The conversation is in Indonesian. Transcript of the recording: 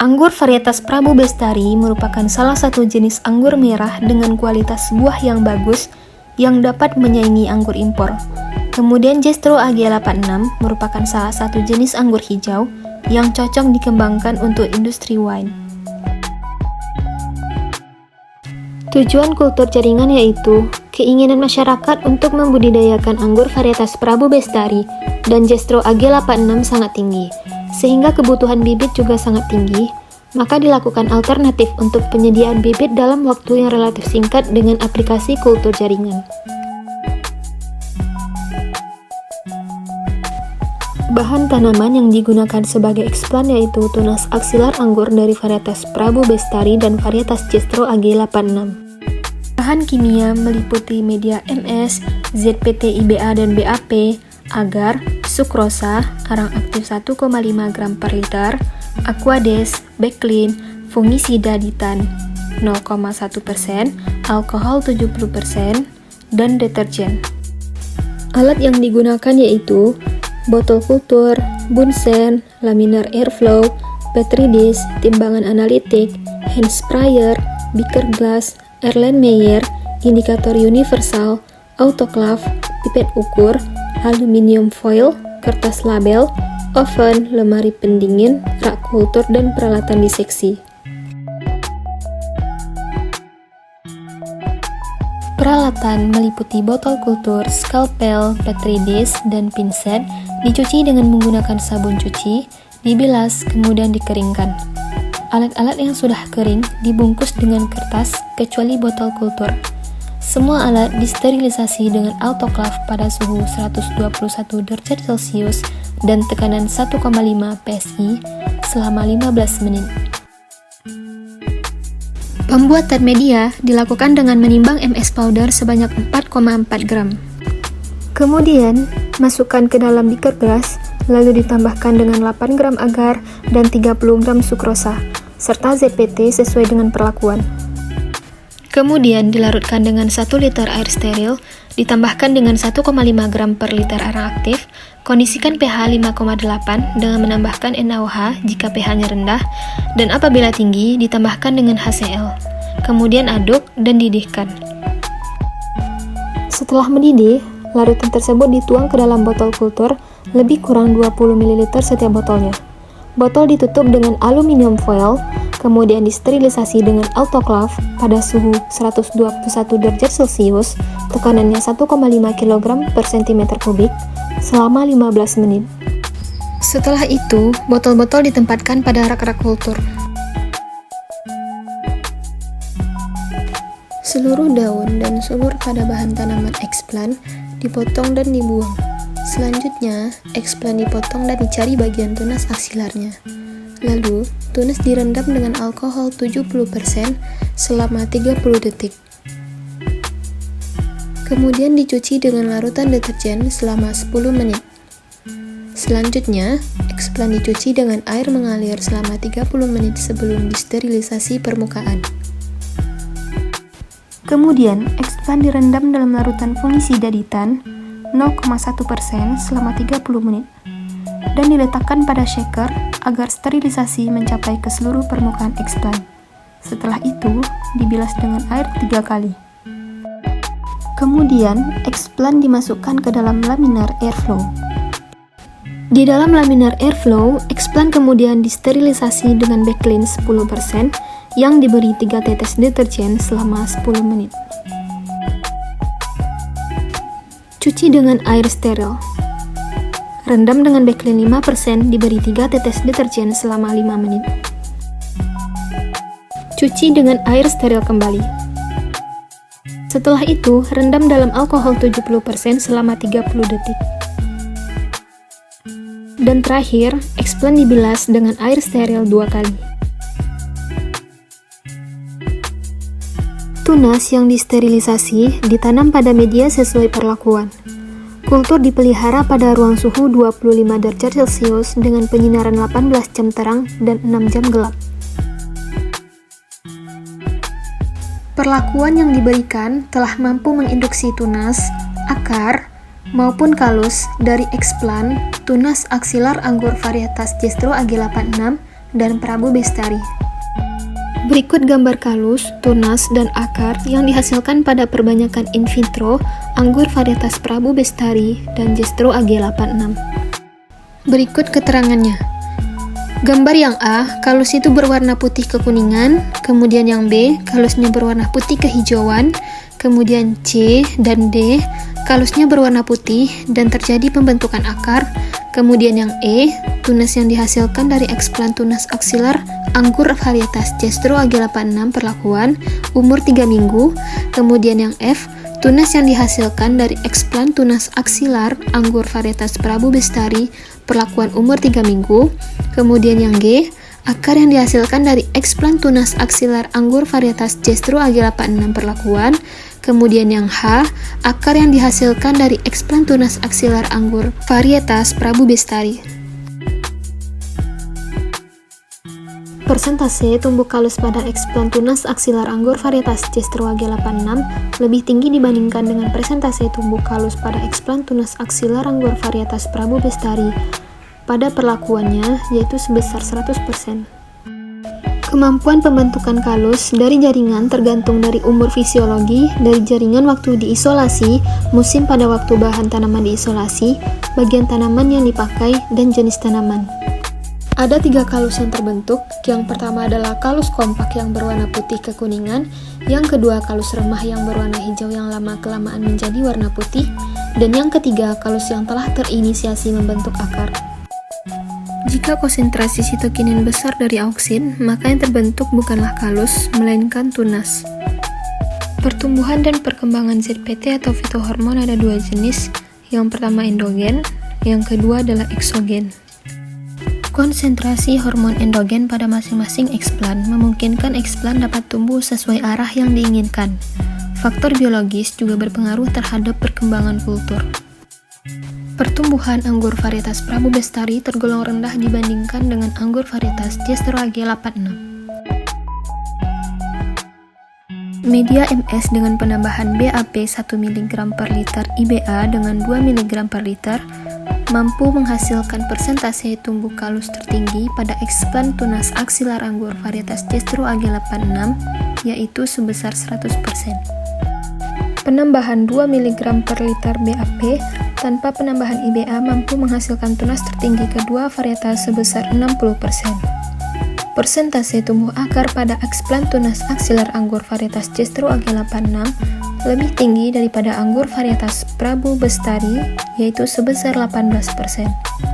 Anggur varietas Prabu Bestari merupakan salah satu jenis anggur merah dengan kualitas buah yang bagus yang dapat menyaingi anggur impor. Kemudian Jestro AG86 merupakan salah satu jenis anggur hijau yang cocok dikembangkan untuk industri wine. Tujuan kultur jaringan yaitu keinginan masyarakat untuk membudidayakan anggur varietas Prabu Bestari dan Jestro AG86 sangat tinggi, sehingga kebutuhan bibit juga sangat tinggi, maka dilakukan alternatif untuk penyediaan bibit dalam waktu yang relatif singkat dengan aplikasi kultur jaringan. Bahan tanaman yang digunakan sebagai eksplan yaitu tunas aksilar anggur dari varietas Prabu Bestari dan varietas Jestro AG86. Bahan kimia meliputi media MS, ZPT IBA dan BAP, agar, sukrosa, arang aktif 1,5 gram per liter, aquades, backlin, fungisida ditan 0,1%, alkohol 70%, dan deterjen. Alat yang digunakan yaitu botol kultur, bunsen, laminar airflow, petri dish, timbangan analitik, hand sprayer, beaker glass, Erlenmeyer, indikator universal, autoclave, pipet ukur, aluminium foil, kertas label, oven, lemari pendingin, rak kultur, dan peralatan diseksi. Peralatan meliputi botol kultur, skalpel, petri dish, dan pinset, dicuci dengan menggunakan sabun cuci, dibilas, kemudian dikeringkan. Alat-alat yang sudah kering dibungkus dengan kertas, kecuali botol kultur. Semua alat disterilisasi dengan autoclave pada suhu 121 derajat Celcius dan tekanan 1,5 PSI selama 15 menit. Pembuatan media dilakukan dengan menimbang MS powder sebanyak 4,4 gram. Kemudian, masukkan ke dalam beaker glass, lalu ditambahkan dengan 8 gram agar dan 30 gram sukrosa, serta ZPT sesuai dengan perlakuan. Kemudian dilarutkan dengan 1 liter air steril, ditambahkan dengan 1,5 gram per liter arang aktif, kondisikan pH 5,8 dengan menambahkan NaOH jika pH-nya rendah, dan apabila tinggi ditambahkan dengan HCl. Kemudian aduk dan didihkan. Setelah mendidih, larutan tersebut dituang ke dalam botol kultur, lebih kurang 20 ml setiap botolnya. Botol ditutup dengan aluminium foil, kemudian disterilisasi dengan autoclave pada suhu 121 derajat Celcius, tekanannya 1,5 kg per cm kubik, selama 15 menit. Setelah itu, botol-botol ditempatkan pada rak-rak kultur. Seluruh daun dan sulur pada bahan tanaman eksplan dipotong dan dibuang. Selanjutnya, eksplan dipotong dan dicari bagian tunas aksilarnya. Lalu, tunas direndam dengan alkohol 70% selama 30 detik. Kemudian dicuci dengan larutan deterjen selama 10 menit. Selanjutnya, eksplan dicuci dengan air mengalir selama 30 menit sebelum disterilisasi permukaan. Kemudian, eksplan direndam dalam larutan fungisida ditan 0,1% selama 30 menit dan diletakkan pada shaker agar sterilisasi mencapai ke seluruh permukaan eksplan. Setelah itu, dibilas dengan air 3 kali. Kemudian, eksplan dimasukkan ke dalam laminar airflow. Di dalam laminar airflow, eksplan kemudian disterilisasi dengan backlin 10% yang diberi 3 tetes deterjen selama 10 menit. Cuci dengan air steril. Rendam dengan backlin 5%, diberi 3 tetes deterjen selama 5 menit. Cuci dengan air steril kembali. Setelah itu, rendam dalam alkohol 70% selama 30 detik. Dan terakhir, eksplan dibilas dengan air steril 2 kali. Tunas yang disterilisasi ditanam pada media sesuai perlakuan. Kultur dipelihara pada ruang suhu 25 derajat Celcius dengan penyinaran 18 jam terang dan 6 jam gelap. Perlakuan yang diberikan telah mampu menginduksi tunas, akar, maupun kalus dari eksplan, tunas aksilar anggur varietas Jestro AG86 dan Prabu Bestari. Berikut gambar kalus, tunas, dan akar yang dihasilkan pada perbanyakan in vitro anggur varietas Prabu Bestari dan Jestro AG86. Berikut keterangannya. Gambar yang A, kalus itu berwarna putih kekuningan, kemudian yang B, kalusnya berwarna putih kehijauan, kemudian C dan D, kalusnya berwarna putih dan terjadi pembentukan akar, kemudian yang E, tunas yang dihasilkan dari eksplan tunas aksilar anggur varietas Jestro AG86 perlakuan umur 3 minggu, kemudian yang F, tunas yang dihasilkan dari eksplan tunas aksilar anggur varietas Prabu Bestari perlakuan umur 3 minggu, kemudian yang G, akar yang dihasilkan dari eksplan tunas aksilar anggur varietas Jestro AG86 perlakuan, kemudian yang H, akar yang dihasilkan dari eksplan tunas aksilar anggur varietas Prabu Bestari. Persentase tumbuh kalus pada eksplan tunas aksilar anggur varietas Jestro AG86 lebih tinggi dibandingkan dengan persentase tumbuh kalus pada eksplan tunas aksilar anggur varietas Prabu Bestari pada perlakuannya, yaitu sebesar 100%. Kemampuan pembentukan kalus dari jaringan tergantung dari umur fisiologi, dari jaringan waktu diisolasi, musim pada waktu bahan tanaman diisolasi, bagian tanaman yang dipakai, dan jenis tanaman. Ada 3 kalus yang terbentuk. Yang pertama adalah kalus kompak yang berwarna putih kekuningan, yang kedua kalus remah yang berwarna hijau yang lama-kelamaan menjadi warna putih, dan yang ketiga kalus yang telah terinisiasi membentuk akar. Jika konsentrasi sitokinin besar dari auksin, maka yang terbentuk bukanlah kalus, melainkan tunas. Pertumbuhan dan perkembangan ZPT atau fitohormon ada 2 jenis, yang pertama endogen, yang kedua adalah eksogen. Konsentrasi hormon endogen pada masing-masing eksplan memungkinkan eksplan dapat tumbuh sesuai arah yang diinginkan. Faktor biologis juga berpengaruh terhadap perkembangan kultur. Pertumbuhan anggur varietas Prabu Bestari tergolong rendah dibandingkan dengan anggur varietas Jestro AG86. Media MS dengan penambahan BAP 1 mg per liter IBA dengan 2 mg per liter mampu menghasilkan persentase tumbuh kalus tertinggi pada eksplan tunas aksilar anggur varietas Jestro AG86, yaitu sebesar 100%. Penambahan 2 mg per liter BAP tanpa penambahan IBA mampu menghasilkan tunas tertinggi kedua varietas sebesar 60%. Persentase tumbuh akar pada eksplan tunas aksilar anggur varietas Jestro AG86 lebih tinggi daripada anggur varietas Prabu Bestari, yaitu sebesar 18%.